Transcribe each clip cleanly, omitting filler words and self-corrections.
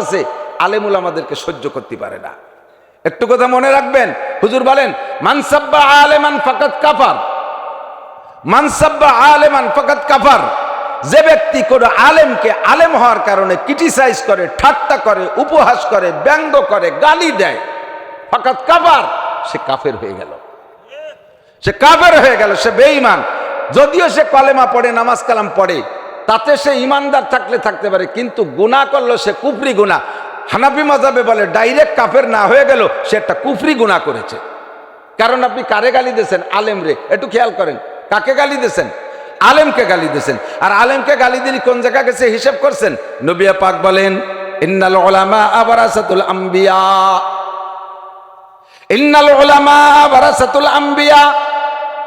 আছে, আলেমুল আমাদেরকে সহ্য করতে পারে না। একটু কথা মনে রাখবেন, হুজুর বলেন মান সাব্বা আলেমান ফাকাত কাফার, মান সাব্বা আলেমান ফাকাত কাফার। যে ব্যক্তি কোনো আলেমকে আলেম হওয়ার কারণে ক্রিটিসাইজ করে, ঠাট্টা করে, উপহাস করে, ব্যঙ্গ করে, গালি দেয়, ফাকাত কাফার, সে কাফের হয়ে গেল, সে কাফের হয়ে গেল, সে বেঈমান। যদিও সে কলেমা পড়ে, নামাজ কালাম পড়ে, তাতে সে ইমানদার থাকলে থাকতে পারে, কিন্তু গুনাহ করলো সে কুফরি গুনাহ। হানাফি মাযহাবে বলে ডাইরেক্ট কাফের না হয়ে গেল, সে একটা কুফরি গুনাহ করেছে। কারণ আপনি কারে গালি দিয়েছেন? আলেম রে। একটু খেয়াল করেন, কাকে গালি দিয়েছেন? আলেমকে গালি দিয়েছেন। আর আলেমকে গালি দিলে কোন জায়গা গেছে হিসাব করছেন? নবী পাক বলেন ইন্নাল উলামা ওয়ারাসাতুল আম্বিয়া, ইন্নাল উলামা ওয়ারাসাতুল আম্বিয়া।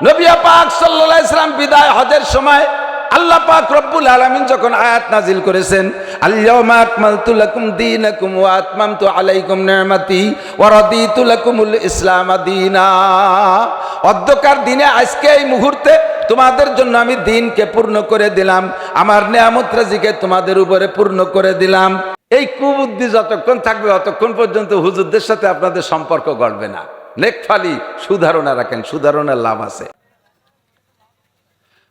নবী পাক সাল্লাল্লাহু আলাইহি ওয়াসাল্লাম বিদায় হজের সময় আল্লাহ পাক রব্বুল আলামিন যখন আয়াত নাজিল করেছেন, আল-ইয়াওমা আকমালতু লাকুম দীনাকুম ওয়া আতমামতু আলাইকুম নি'মাতি ওয়া রাদিতু লাকুমুল ইসলাম দীনা। অধ্যকার দিনে, আজকে এই মুহূর্তে তোমাদের জন্য আমি দিনকে পূর্ণ করে দিলাম, আমার নিয়ামত রাজিকে তোমাদের উপরে পূর্ণ করে দিলাম। এই কুবুদ্ধি যতক্ষণ থাকবে ততক্ষণ পর্যন্ত হুজুরদের সাথে আপনাদের সম্পর্ক গড়বে না। নেকফালি সুধারণা রাখেন, সুধারণার লাভ আছে।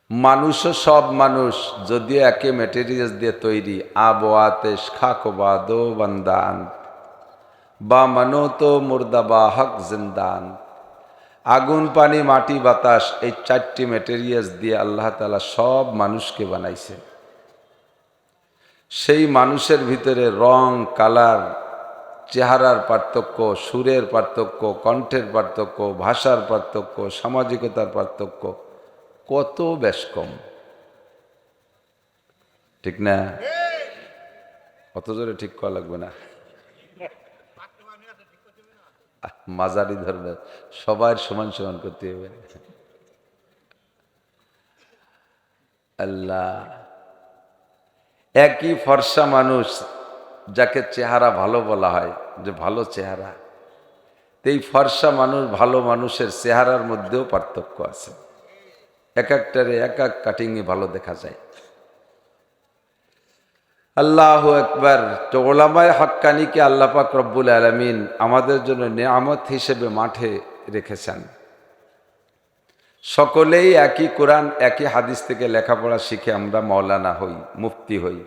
মানুষও সব মানুষ, যদিও একে ম্যাটেরিয়ালস দিয়ে তৈরি, আব ও আতেশ, খাক ও বাদ ও বান্দান, বা মানো তো মুর্দা বা হক জিন্দান। আগুন, পানি, মাটি, বাতাস, এই চারটি ম্যাটেরিয়ালস দিয়ে আল্লাহ তাআলা সব মানুষকে বানাইছে। সেই মানুষের ভিতরে রং, কালার, চেহারার পার্থক্য, সুরের পার্থক্য, কণ্ঠের পার্থক্য, ভাষার পার্থক্য, সামাজিকতার পার্থক্য কত বেশ কম, ঠিক না? অত জোরে ঠিক করা লাগবে না, মাঝারি ধরনের সবার সমান সমান করতে হবে। আল্লাহ, একই ফর্সা মানুষ যাকে চেহারা ভালো বলা হয়, যে ভালো চেহারা, এই ফর্সা মানুষ, ভালো মানুষের চেহারার মধ্যেও পার্থক্য আছে। এক একটারে এক এক কাটিংয়ে ভালো দেখা যায়। আল্লাহু আকবার। তো ওলামায়ে হাক্কানিকে আল্লাহ পাক রব্বুল আলামিন আমাদের জন্য নিয়ামত হিসেবে মাঠে রেখেছেন। সকলেই একই কোরআন, একই হাদিস থেকে লেখাপড়া শিখে আমরা মাওলানা হই, মুফতি হই।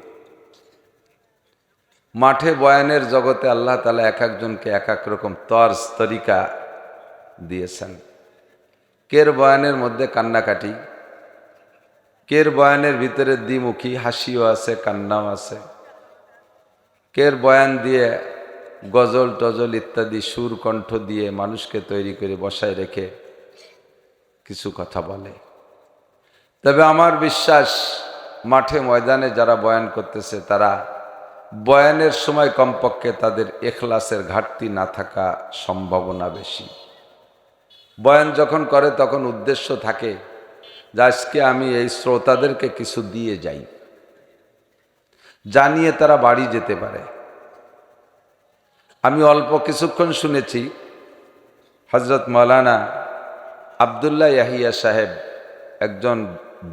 মাঠে বয়ানের জগতে আল্লাহ তাআলা এক একজনকে এক এক রকম তর্জ তরিকা দিয়েছেন। কের বয়ানের মধ্যে কান্নাকাটি, কের বয়ানের ভিতরে দ্বিমুখী হাসিও আছে, কান্নাও আছে, কের বয়ান দিয়ে গজল টজল ইত্যাদি সুর কণ্ঠ দিয়ে মানুষকে তৈরি করে বসায় রেখে কিছু কথা বলে। তবে আমার বিশ্বাস, মাঠে ময়দানে যারা বয়ান করতেছে তারা বয়ানের সময় কমপক্ষে তাদের ইখলাসের ঘাটতি না থাকা সম্ভাবনা বেশি। বয়ান যখন করে তখন উদ্দেশ্য থাকে যে আজকে আমি এই শ্রোতাদেরকে কিছু দিয়ে যাই, জানিয়ে তারা বাড়ি যেতে পারে। আমি অল্প কিছুক্ষণ শুনেছি হযরত মাওলানা আব্দুল্লাহ ইয়াহিয়া সাহেব, একজন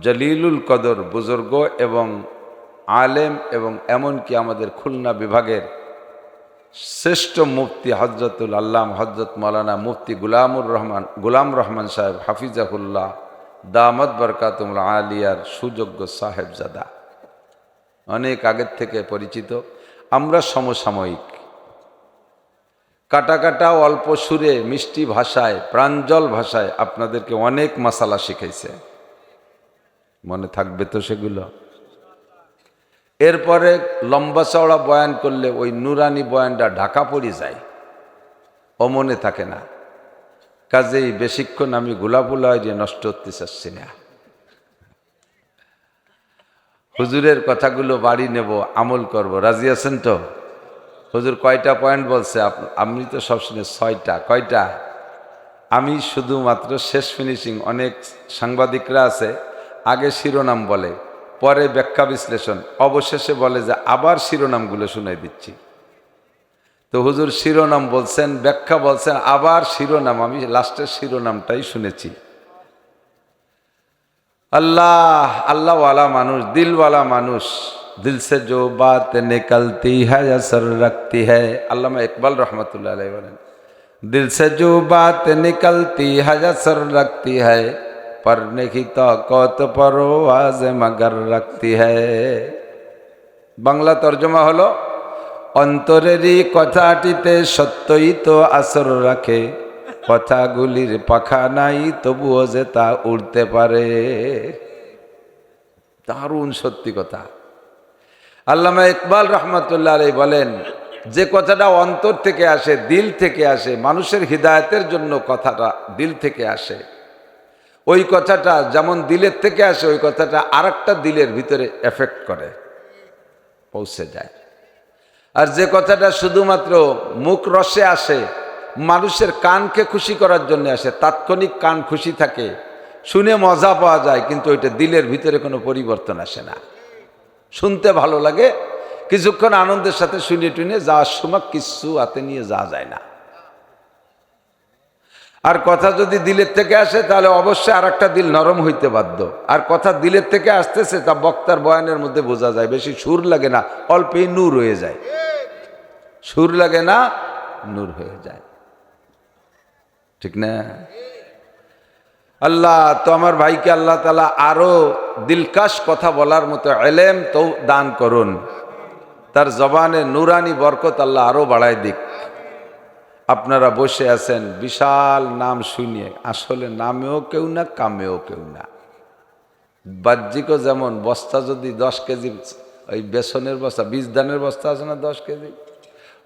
জলিলুল কদর বুজুর্গ এবং আলেম, এবং এমনকি আমাদের খুলনা বিভাগের শ্রেষ্ঠ মুফতি হযরতুল আল্লাম হযরত মাওলানা মুফতি গোলাম রহমান সাহেব হাফিজাহুল্লাহ দামাত বরকাতুল আলিয়ার সুযোগ্য সাহেবজাদা, অনেক আগের থেকে পরিচিত। আমরা সমসাময়িক, কাটা কাটা অল্প সুরে মিষ্টি ভাষায়, প্রাঞ্জল ভাষায় আপনাদেরকে অনেক মাসালা শিখাইছে, মনে থাকবে তো সেগুলো? এরপরে লম্বা চওড়া বয়ান করলে ওই নুরানি বয়ানটা ঢাকা পড়ে যায়, ও মনে থাকে না। কাজেই বেশিক্ষণ আমি গোলাপুলায় দিয়ে নষ্ট করতে চাচ্ছি না। হুজুরের কথাগুলো বাড়ি নেব, আমল করব, রাজি আছেন তো? হুজুর কয়টা পয়েন্ট বলছে? আমি তো সব শুনে 6টা। কয়টা? আমি শুধুমাত্র শেষ ফিনিশিং। অনেক সাংবাদিকরা আছে আগে শিরোনাম বলে, পরে ব্যাখ্যা বিশ্লেষণ, অবশেষে বলে যে আবার শিরোনামগুলো শুনে দিচ্ছি। তো হুজুর শিরোনাম বলছেন, ব্যাখ্যা বলছেন, আবার শিরোনাম, আমি লাস্টের শিরোনামটাই শুনেছি। আল্লাহ, আল্লাহওয়ালা মানুষ, দিলওয়ালা মানুষ, दिल से जो बात निकलती है असर रखती है। আল্লামা ইকবাল রহমতুল্লাহ আলাইহি বলেন, दिल से जो बात निकलती है असर रखती है, पढ़ने की ताकत परवाज़ मगर रखती है। বাংলা তর্জমা হলো, অন্তরেরই কথাটিতে সত্যই তো আসর রাখে, কথাগুলির পাখা নাই তবুও যে তা উড়তে পারে। দারুণ সত্যি কথা। আল্লামা ইকবাল রহমতুল্লাহ আলাইহি বলেন, যে কথাটা অন্তর থেকে আসে, দিল থেকে আসে, মানুষের হিদায়াতের জন্য কথাটা দিল থেকে আসে, ওই কথাটা যেমন দিলের থেকে আসে, ওই কথাটা আরেকটা দিলের ভিতরে এফেক্ট করে, পৌঁছে যায়। আর যে কথাটা শুধুমাত্র মুখ রসে আসে, মানুষের কানকে খুশি করার জন্য আসে, তাৎক্ষণিক কান খুশি থাকে, শুনে মজা পাওয়া যায়, কিন্তু ওইটা দিলের ভিতরে কোনো পরিবর্তন আসে না। শুনতে ভালো লাগে, কিছুক্ষণ আনন্দের সাথে শুনে টুনে যাওয়ার সময় কিছু হাতে নিয়ে যাওয়া যায় না। আর কথা যদি দিলের থেকে আসে, তাহলে অবশ্যই আর একটা দিল নরম হইতে বাধ্য। আর কথা দিলের থেকে আসতেছে, তা বক্তার বয়ানের মধ্যে বোঝা যায়। বেশি সুর লাগে না, অল্পেই নূর হয়ে যায়। সুর লাগে না, নূর হয়ে যায়, ঠিক না? আল্লাহ তো আমার ভাইকে আল্লাহ তাআলা আরো দিলকাশ কথা বলার মতো ইলম তো দান করুন, তার জবানে নুরানি বরকত আল্লাহ আরো বাড়ায় দিক। আপনারা বসে আছেন বিশাল নাম শুনিয়ে, আসলে নামেও কেউ না, কামেও কেউ না। বাহ্যিকও যেমন, বস্তা যদি 10 কেজি, ওই বেসনের বস্তা, বীজ ধানের বস্তা আছে না 10 কেজি,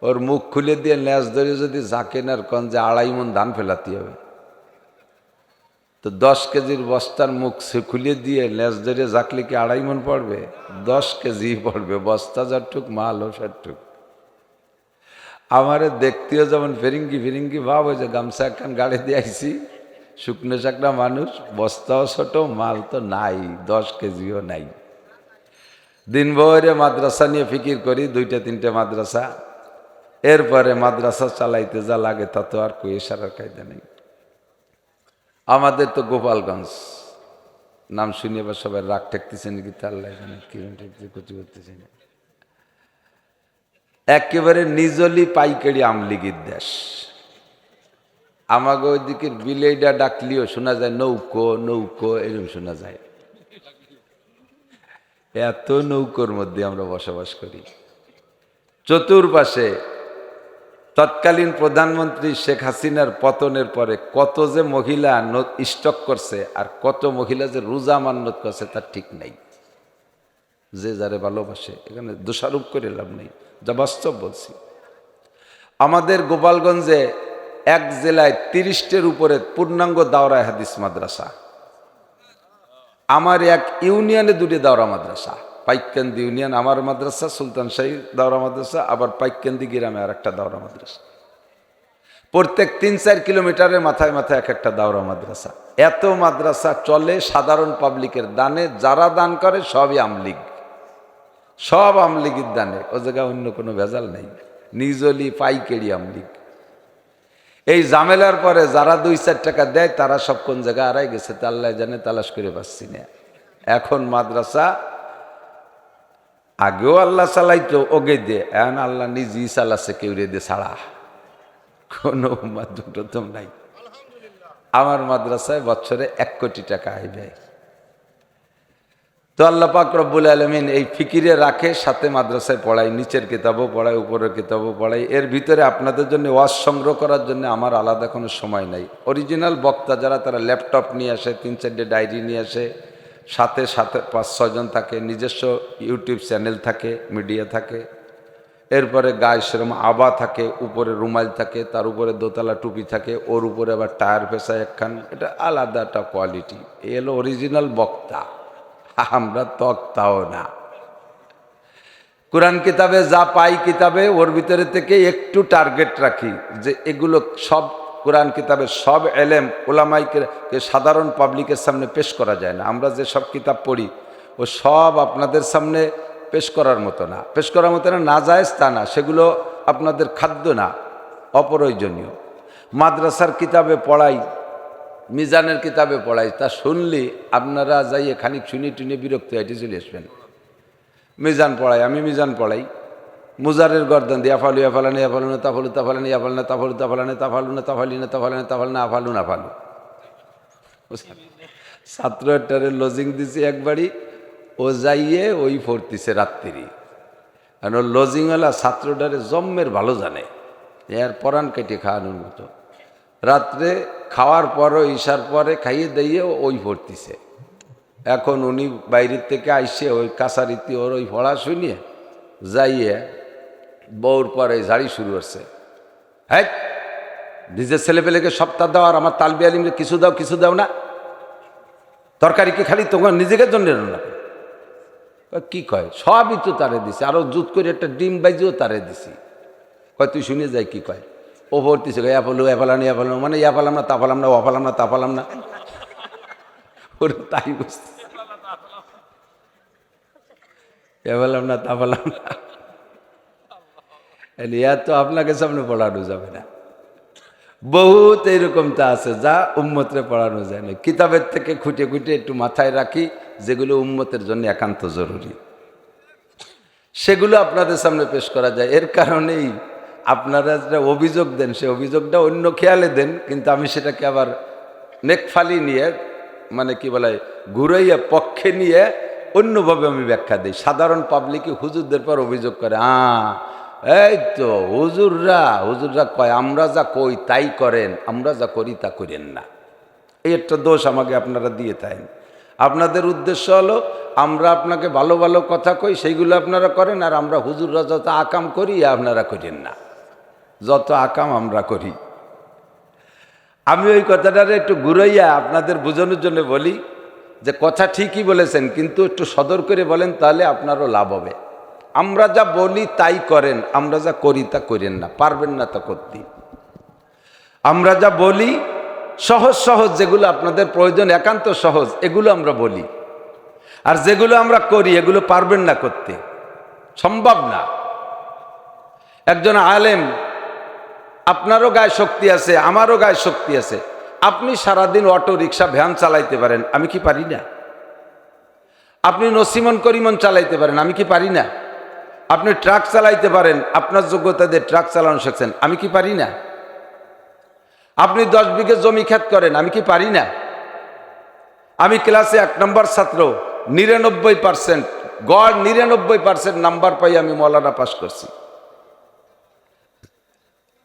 ওর মুখ খুলে দিয়ে ন্যাজ ধরে যদি ঝাঁকেন আর কন যে 2.5 মণ ধান ফেলাতে হবে, তো 10 কেজির বস্তার মুখ খুলে দিয়ে লেজ ধরে জাকলে কি 2.5 মণ পড়বে? 10 কেজি পড়বে। বস্তা যারটুক মাল ও সারটুক। আমারে দেখতেও যেমন ফেরিঙ্গি ভাব, ওই যে গামছা একখান গাড়ি দিয়ে আইছি, শুকনো চাকরা মানুষ, বস্তাও ছোট, মাল তো নাই, 10 কেজিও নাই। দিন ভরে মাদ্রাসা নিয়ে ফিকির করি, 2-3টে মাদ্রাসা, এরপরে মাদ্রাসা চালাইতে যা লাগে তা তো আর কই সারার কায়দা নেই। আমাদের তো গোপালগঞ্জ নাম শুনিয়ে বা সবাই রাগ ঠেকতেছে নাকি, তার করতেছে না। একেবারে নিজলি পাইকারি আমলিগির দেশ। আমাকে ওই দিকের বিলেইডা ডাকলিও শোনা যায় নৌকো নৌকো, এরকম শোনা যায়। এত নৌকোর মধ্যে আমরা বসবাস করি। চতুর্পাশে তৎকালীন প্রধানমন্ত্রী শেখ হাসিনার পতনের পরে কত যে মহিলা স্টক করছে, আর কত মহিলা যে রোজা মান্যত করছে তার ঠিক নাই। যে যারে ভালোবাসে, এখানে দোষারোপ করে লাভ নেই, যা বাস্তব বলছি। আমাদের গোপালগঞ্জে এক জেলায় 30টের উপরে পূর্ণাঙ্গ দাওরায়ে হাদিস মাদ্রাসা। আমার এক ইউনিয়নে 2টি দাওরা মাদ্রাসা। পাইককান্দি ইউনিয়ন আমার মাদ্রাসা, সুলতান শাহী দাওরা মাদ্রাসা, আবার পাইককান্দি গ্রামে আর একটা দাওরা মাদ্রাসা। প্রত্যেক 3-4 কিলোমিটারের মাথায় মাথায় এক একটা দাওরা মাদ্রাসা। এত মাদ্রাসা চলে সাধারণ পাবলিকের দানে, যারা দান করে সবই আমলিগ, সব আমলিগের দানে। ও জায়গায় অন্য কোনো ভেজাল নেই, নিজলি পাইকারি আমলিগ। এই ঝামেলার পরে যারা 2-4 টাকা দেয় তারা সব কোন জায়গায় হারাই গেছে তা আল্লাহ জানে, তালাশ করে পাচ্ছি না। এখন মাদ্রাসা আগেও আল্লাহ চালাইতো ওগে দিয়ে, এখন আল্লাহ নিজেই চালাচ্ছে কেউ রে দিয়ে ছাড়া, কোনো মাধ্যম নাই। আমার মাদ্রাসায় বছরে 1 কোটি টাকা আয় ব্যয়। তো আল্লাহ পাক রব্বুল আলামিন এই ফিকিরে রাখে, সাথে মাদ্রাসায় পড়াই, নিচের কিতাবও পড়াই, উপরের কিতাবও পড়াই। এর ভিতরে আপনাদের জন্য ওয়াজ সংগ্রহ করার জন্য আমার আলাদা কোনো সময় নাই। অরিজিনাল বক্তা যারা, তারা ল্যাপটপ নিয়ে আসে, 3-4টে ডায়েরি নিয়ে আসে, সাথে 5-6 জন থাকে, নিজস্ব ইউটিউব চ্যানেল থাকে, মিডিয়া থাকে। এরপরে গায়ে সেরকম আবা থাকে, উপরে রুমাল থাকে, তার উপরে দোতলা টুপি থাকে, ওর উপরে আবার টায়ার পেশায় একখান। এটা আলাদা একটা কোয়ালিটি। এই হলো অরিজিনাল বক্তা, আমরা তক্তাও না। কোরআন কিতাবে যা পাই কিতাবে, ওর ভিতরে থেকে একটু টার্গেট রাখি যে এগুলো সব কোরআন কিতাবের সব এলেম ওলামাইকে সাধারণ পাবলিকের সামনে পেশ করা যায় না। আমরা যে সব কিতাব পড়ি ও সব আপনাদের সামনে পেশ করার মতো না। পেশ করার মতো না জায়েজ তা না, সেগুলো আপনাদের খাদ্য না, অপ্রয়োজনীয়। মাদ্রাসার কিতাবে পড়াই, মিজানের কিতাবে পড়াই, তা শুনলি আপনারা যাইয়ে খানিক শুনি টুনি বিরক্ত হয়ে চলে আসবেন। মিজান পড়াই, আমি মিজান পড়াই। মুজারের গর্দান দিয়ে আফালু আফালানি আফালুনা তাফালু তাফালানি আফালনা তাফালু তাফালানি তাফালুনা তাফালিনা তাফালানি তাফালনা আফালুন আফালু। ছাত্র একটারে লজিং দিছে একবারই, ও যাইয়ে ওই পড়তিছে রাত্রি। আর ওর লজিংওয়ালা ছাত্রটারে জম্মের ভালো জানে, এর পরাণ কেটে খাওয়ানোর মতো। রাত্রে খাওয়ার পরও ঈশার পরে খাইয়ে দিয়ে ওই পড়তিছে। এখন উনি বাইরের থেকে আইসে ওই কাছারিতে ওর ওই পড়া শুনিয়ে যাইয়ে বউর পরে ঝাড়ি শুরু করছে। হ্যাঁ, নিজের ছেলেপেলেকে সপ্তাহ দাও আর আমার তালবি আলিমকে কিছু দাও, কিছু দাও না। তরকারি কি খালি তোমার নিজেকে জন্য রান্না করে? কি কয়, সবই তো তারে দিছে, আরো জুত করে একটা ডিম বাইজেও তারে দিছি। কয় তুই শুনে যাই কি কয়, ও ভর্তিছে অ্যাপলো অ্যাপালানি অ্যাপালাম, মানে অ্যাপালাম না তাপালাম না, অপালাম না তাপালাম না, ওর তাই বুঝতে অ্যাপালাম না তাপালাম না। এত আপনাকে সামনে পড়ানো যাবে না। বহুত এইরকমটা আছে যা উম্মতরে পড়ানো যায় না। কিতাবের থেকে খুঁটে খুঁটে একটু মাথায় রাখি যেগুলো উম্মতের জন্য একান্ত জরুরি, সেগুলো আপনাদের সামনে পেশ করা যায়। এর কারণেই আপনারা যেটা অভিযোগ দেন, সে অভিযোগটা অন্য খেয়ালে দেন, কিন্তু আমি সেটাকে আবার নেকফালি নিয়ে, মানে কি বলে, ঘুরাইয়া পক্ষে নিয়ে অন্যভাবে আমি ব্যাখ্যা দিই। সাধারণ পাবলিকই হুজুরদের পর অভিযোগ করে, এই তো হুজুররা কয় আমরা যা কই তাই করেন, আমরা যা করি তা করেন না। এই একটা দোষ আমাকে আপনারা দিয়ে থাকেন। আপনাদের উদ্দেশ্য হলো আমরা আপনাকে ভালো ভালো কথা কই, সেইগুলো আপনারা করেন, আর আমরা হুজুররা যত আকাম করি আপনারা করেন না, যত আকাম আমরা করি। আমি ওই কথাটারে একটু ঘুরাইয়া আপনাদের বোঝানোর জন্য বলি যে কথা ঠিকই বলেছেন, কিন্তু একটু সদর করে বলেন, তাহলে আপনারও লাভ হবে। আমরা যা বলি তাই করেন, আমরা যা করি তা করেন না, পারবেন না তা করতে। আমরা যা বলি সহজ সহজ, যেগুলো আপনাদের প্রয়োজন একান্ত সহজ, এগুলো আমরা বলি। আর যেগুলো আমরা করি এগুলো পারবেন না করতে, সম্ভব না। একজন আলেম, আপনারও গায়ে শক্তি আছে, আমারও গায়ে শক্তি আছে। আপনি সারাদিন অটো রিক্সা ভ্যান চালাইতে পারেন, আমি কি পারি না? আপনি নসিমন করিমন চালাইতে পারেন, আমি কি পারি না? আপনি ট্রাক চালাইতে পারেন, আপনার যোগ্যতা দিয়ে ট্রাক চালানো শিখছেন, আমি কি পারি না? আপনি 10 বিঘে জমি ক্ষেত করেন, আমি কি পারি না? আমি ক্লাসে 1 নম্বর ছাত্র, 99% গড় 99% নাম্বার পাই আমি মৌলানা পাস করছি।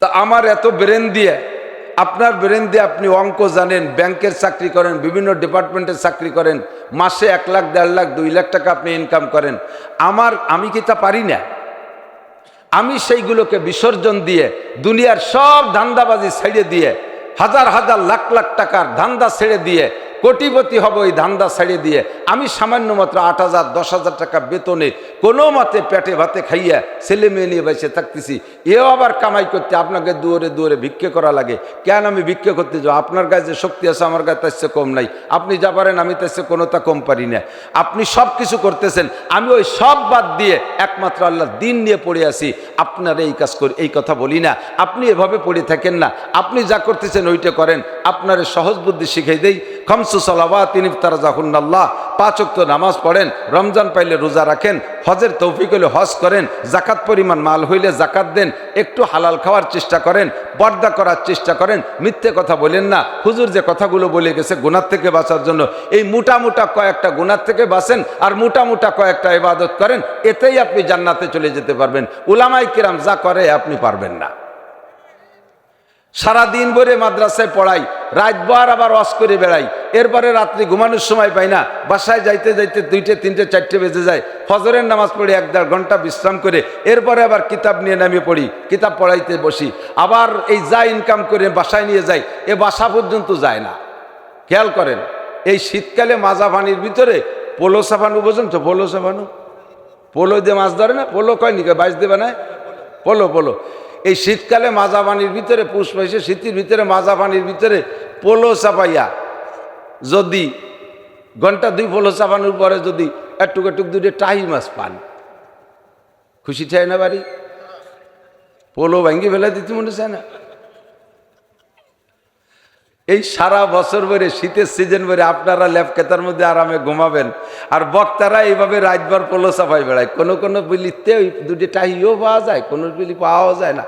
তা আমার এত ব্রেন দিয়ে, আপনার ব্রেন দিয়ে আপনি অঙ্ক জানেন, ব্যাংকের চাকরি করেন, বিভিন্ন ডিপার্টমেন্টের চাকরি করেন, মাসে 1 লাখ 1.5 লাখ 2 লাখ টাকা আপনি ইনকাম করেন। আমি কি তা পারি না? আমি সেইগুলোকে বিসর্জন দিয়ে দুনিয়ার সব ধান্দাবাজি ছেড়ে দিয়ে, হাজার হাজার লাখ লাখ টাকার ধান্দা ছেড়ে দিয়ে কোটিপতি হব, এই ধান্দা ছেড়ে দিয়ে আমি সামান্য মাত্র 8,000 10,000 টাকা বেতনে কোনো মতে পেটে ভাতে খাইয়া ছেলে মেয়ে নিয়ে বেঁচে থাকতেছি। এও আবার কামাই করতে আপনাকে দুয়ারে দুয়ারে ভিক্ষে করা লাগে। কেন আমি ভিক্ষে করতে যাবো? আপনার গায়ে যে শক্তি আছে আমার গায়ে তার চেয়ে কম নাই। আপনি যা পারেন আমি তার চেয়ে কোনোটা কম পারি না। আপনি সব কিছু করতেছেন, আমি ওই সব বাদ দিয়ে একমাত্র আল্লাহর দিন নিয়ে পড়ে আছি। আপনারা এই কাজ করি, এই কথা বলি না, আপনি এভাবে পড়ে থাকেন না। আপনি যা করতেছেন ওইটা করেন। আপনার সহজ বুদ্ধি শিখাই দেই। খামসু সালাওয়াতিন ইফতারাজাহুন্নাল্লাহ, 5 ওয়াক্ত নামাজ পড়েন, রমজান পাইলে রোজা রাখেন, হজের তৌফিক হলে হজ করেন, জাকাত পরিমাণ মাল হইলে জাকাত দেন, একটু হালাল খাওয়ার চেষ্টা করেন, পর্দা করার চেষ্টা করেন, মিথ্যে কথা বলেন না। হুজুর যে কথাগুলো বলে গেছে গুনাহ থেকে বাঁচার জন্য, এই মোটা মোটা কয়েকটা গুনাহ থেকে বাঁচেন আর মোটা মোটা কয়েকটা ইবাদত করেন, এতেই আপনি জান্নাতে চলে যেতে পারবেন। উলামায়ে কিরাম যা করে আপনি পারবেন না। সারাদিন ভরে মাদ্রাসায় পড়াই, রাত ভর আবার ওয়াজ করে বেড়াই, এরপরে রাত্রি ঘুমানোর সময় পাই না, বাসায় যাইতে যাইতে 2টে 3টে 4টে বেজে যায়। ফজরের নামাজ পড়ে 1-1.5 ঘন্টা বিশ্রাম করে এরপরে আবার কিতাব নিয়ে নামিয়ে পড়ি, কিতাব পড়াইতে বসি, আবার এই যা ইনকাম করে বাসায় নিয়ে যাই, এ বাসা পর্যন্ত যায় না। খেয়াল করেন, এই শীতকালে মাজা পানির ভিতরে পোলো সাবানু, বোঝেন তো পোলো সাবানু? পোলো দিয়ে মাছ ধরে না, পোলো কয় নিকে বাইশ দেবে না, পোলো। এই শীতকালে মাজা পানির ভিতরে, পুষ মাসে শীতের ভিতরে মাজা পানির ভিতরে পোলো চাপাইয়া যদি ঘন্টা 2 পোলো চাপানোর পরে যদি একটুক 2টে টাহি মাছ পান, খুশি চায় না বাড়ি? পোলো ভাঙ্গি ফেলে দিতে মনে চায় না? এই সারা বছর ভরে শীতের সিজন ভরে আপনারা ল্যাব কেতার মধ্যে আরামে ঘুমাবেন, আর বক্তারা এইভাবে রাতভর পোলো চাপাই বেড়ায়। কোনো বিলিতে ওই দুটি টাইও পাওয়া যায়, কোনো বিলি পাওয়াও যায় না।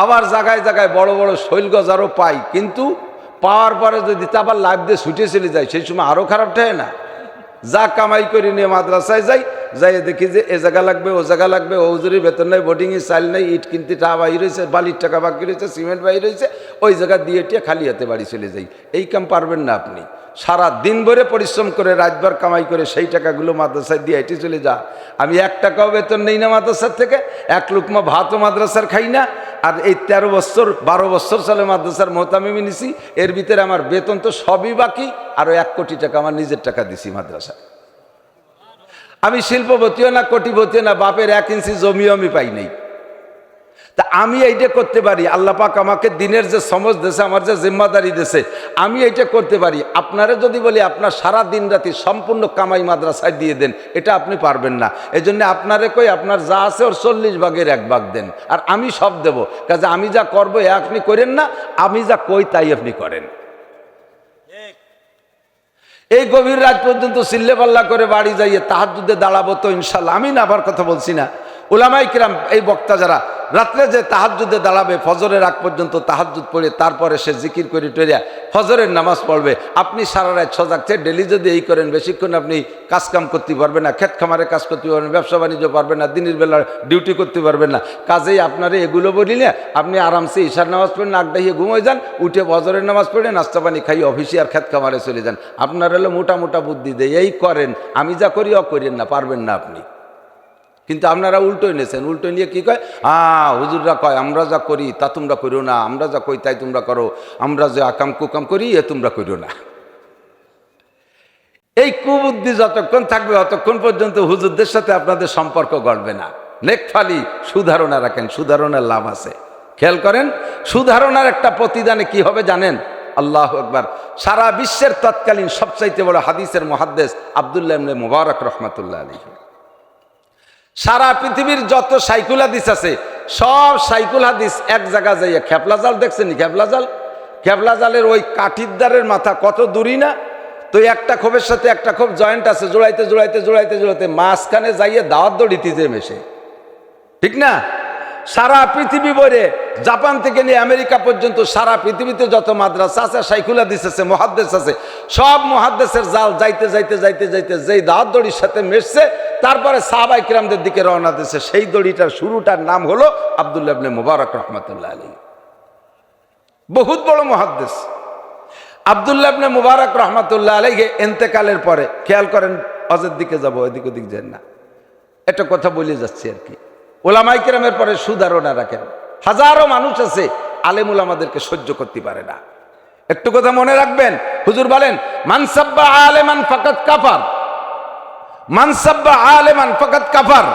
আবার জায়গায় জায়গায় বড় বড় শৈল গজারও পাই, কিন্তু পাওয়ার পরে যদি তা আবার লাইভ দিয়ে ছুটে চলে যায়, সেই সময় আরও খারাপ ঠায় না। যা কামাই করে নিয়ে মাদ্রাসায় যাই দেখি যে এ জায়গা লাগবে, ও জায়গা লাগবে, ও হুজুরির বেতন নাই, বোর্ডিংয়ের চাল নেই, ইট কিনতে টাকা বাহি রয়েছে, বালির টাকা বাকি রয়েছে, সিমেন্ট বাহি রয়েছে, ওই জায়গা দিয়ে টিয়ে খালি হাতে বাড়ি চলে যাই। এই কাম পারবেন না আপনি। সারা দিন ভরে পরিশ্রম করে রাতভর কামাই করে সেই টাকাগুলো মাদ্রাসায় দিয়ে হেঁটে চলে যা। আমি 1 টাকাও বেতন নেই না মাদ্রাসার থেকে, 1 লুকমা ভাতও মাদ্রাসার খাই না। আর এই 13 বছর 12 বছর সালে মাদ্রাসার মোহতামিমি নিছি, এর ভিতরে আমার বেতন তো সবই বাকি, আরও 1 কোটি টাকা আমার নিজের টাকা দিছি মাদ্রাসা। আমি শিল্পপতিও না, কোটিপতিও না, বাপের 1 ইঞ্চি জমিও আমি পাই নাই। তা আমি এইটা করতে পারি, আল্লাহ পাক আমাকে দিনের যে সমজ দেশে, আমার যে জিম্মাদারি দেশে, আমি এইটা করতে পারি। আপনারা যদি বলি আপনার সারা দিন রাতি সম্পূর্ণ কামাই মাদ্রাসায় দিয়ে দেন, এটা আপনি পারবেন না। এই জন্য আপনারে কই, আপনার যা আছে ওর 40 ভাগের 1 ভাগ দেন, আর আমি সব দেব। কাজে আমি যা করবো আপনি করেন না, আমি যা কই তাই আপনি করেন। এই গভীর রাত পর্যন্ত চিল্লে পাল্লা করে বাড়ি যাইয়ে তাহাজ্জুদে দাঁড়াবো তো ইনশাল্লাহ। আমি না আবার কথা বলছি না, উলামায়ে কিরাম এই বক্তা যারা রাত্রে যে তাহাজ্জুদে দাঁড়াবে, ফজরের আগ পর্যন্ত তাহাজ্জুদ পড়ে তারপরে সে জিকির করে টরিয়া ফজরের নামাজ পড়বে। আপনি সারা রাত সজাগছে, ডেলি যদি এই করেন, বেশিক্ষণ আপনি কাজকাম করতে পারবেন না, ক্ষেত খামারে কাজ করতে পারবেন না, ব্যবসা বাণিজ্য পারবেন না, দিনের বেলা ডিউটি করতে পারবেন না। কাজেই আপনারা এগুলো বলিলে আপনি আরামসে ঈশার নামাজ পড়ে নাক ডাইয়ে ঘুমিয়ে যান, উঠে ফজরের নামাজ পড়ে নাস্তা পানি খাই অফিসে আর ক্ষেত খামারে চলে যান। আপনার হলো মোটা মোটা বুদ্ধি দেয়, এই করেন, আমি যা করি করেন না, পারবেন না আপনি। কিন্তু আপনারা উল্টো নিয়েছেন, উল্টো নিয়ে কি কয়, হুজুররা কয় আমরা যা করি তা তোমরা করো না, আমরা যা কই তাই তোমরা করো, আমরা যে আকাম কুকাম করি তোমরা করো না। এই কুবুদ্ধি যতক্ষণ থাকবে ততক্ষণ পর্যন্ত হুজুরদের সাথে আপনাদের সম্পর্ক গড়বে না। নেকফালি সুধারণা রাখেন, সুধারণার লাভ আছে। খেয়াল করেন, সুধারণার একটা প্রতিদানে কি হবে জানেন? আল্লাহু আকবার। সারা বিশ্বের তৎকালীন সবচাইতে বড় হাদিসের মুহাদ্দিস আব্দুল্লাহ ইবনে মুবারক রাহমাতুল্লাহ আলাইহি, সারা পৃথিবীর যত সাইকুল হাদিস আছে সব সাইকুল হাদিস এক জায়গা যাইয়া, খেপলা জাল দেখছেন? খেপলা জালের ওই কাঠির দ্বারের মাথা কত দূরই না, তো একটা খোপের সাথে একটা খোপ জয়েন্ট আছে, জোড়াইতে মাঝখানে যাইয়ে দাওয়াত দড়িতে যে মেশে, ঠিক না? সারা পৃথিবী ভরে, জাপান থেকে নিয়ে আমেরিকা পর্যন্ত সারা পৃথিবীতে যত মাদ্রাসা আছে, সাইকুল হাদিস আছে, মুহাদ্দিস আছে, সব মুহাদ্দিসের জাল যাইতে যেই দাওয়াত দড়ির সাথে মেশছে, তারপরে সাহাবায়ে কিরামদের দিকে রওনা দিয়েছে। সেই দড়িটার শুরুটার নাম হলো আব্দুল্লাহ ইবনে মুবারক রাহমাতুল্লাহ আলাইহি। বহুত বড় মুহাদ্দিস আব্দুল্লাহ ইবনে মুবারক রাহমাতুল্লাহ আলাইহি ইন্তেকালের পরে, খেয়াল করেন, অজের দিকে যাব, এদিক ওদিক যান না, একটা কথা বলে যাচ্ছি আর কি। ওলামায়ে কিরামের পরে সুধারণা রাখেন। হাজারো মানুষ আছে আলেম ওলামাদেরকে সহ্য করতে পারে না। একটু কথা মনে রাখবেন, হুজুর বলেন মান সাব্বা আলেমান ফাকাত কাফার, মান সাব্বা আলেমান ফাকাত কাফার।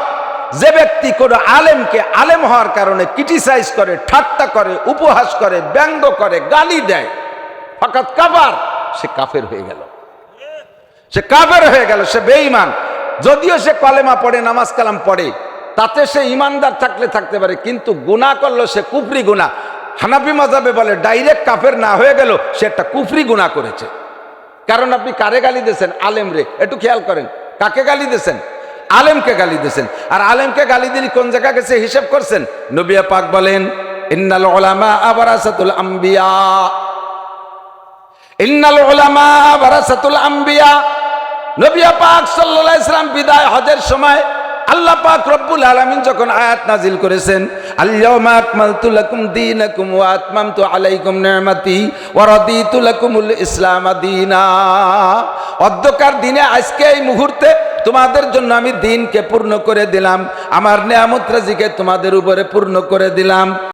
যে ব্যক্তি কোন আলেমকে আলেম হওয়ার কারণে ক্রিটিসাইজ করে, ঠাট্টা করে, উপহাস করে, ব্যঙ্গ করে, গালি দেয়, ফাকাত কাফার, সে কাফের হয়ে গেল, সে কাফের হয়ে গেল, সে বেঈমান। যদিও সে কলেমা পড়ে, নামাজ কালাম পড়ে, তাতে সে ইমানদার থাকতে পারে, কিন্তু গুনাহ করলো সে কুফরি গুনাহ। হানাফি মাযহাবে বলে ডাইরেক্ট কাফের না হয়ে গেল, সে একটা কুফরি গুনাহ করেছে। কারণ আপনি কারে গালি দিয়েছেন? আলেম রে। একটু খেয়াল করেন, কাকে গালি দিয়েছেন? আলেমকে গালি দিয়েছেন। আর আলেমকে গালি দিলে কোন জায়গা গেছে হিসাব করছেন? নবী পাক বলেন ইন্নাল উলামা ওয়ারাসাতুল আম্বিয়া, ইন্নাল উলামা ওয়ারাসাতুল আম্বিয়া। নবী পাক সাল্লাল্লাহু আলাইহি ওয়াসাল্লাম বিদায় হজের সময় আল্লাহ পাক রব্বুল আলামিন যখন আয়াত নাজিল করেছেন, আল-ইয়াওমা আকমালতু লাকুম দীনাকুম ওয়া আতমামতু আলাইকুম নি'মাতি ওয়া রাদিতু লাকুমুল ইসলাম দীনা। অধ্যকার দিনে, আজকে এই মুহূর্তে তোমাদের জন্য আমি দ্বীনকে পূর্ণ করে দিলাম, আমার নিয়ামত রাজিকে তোমাদের উপরে পূর্ণ করে দিলাম।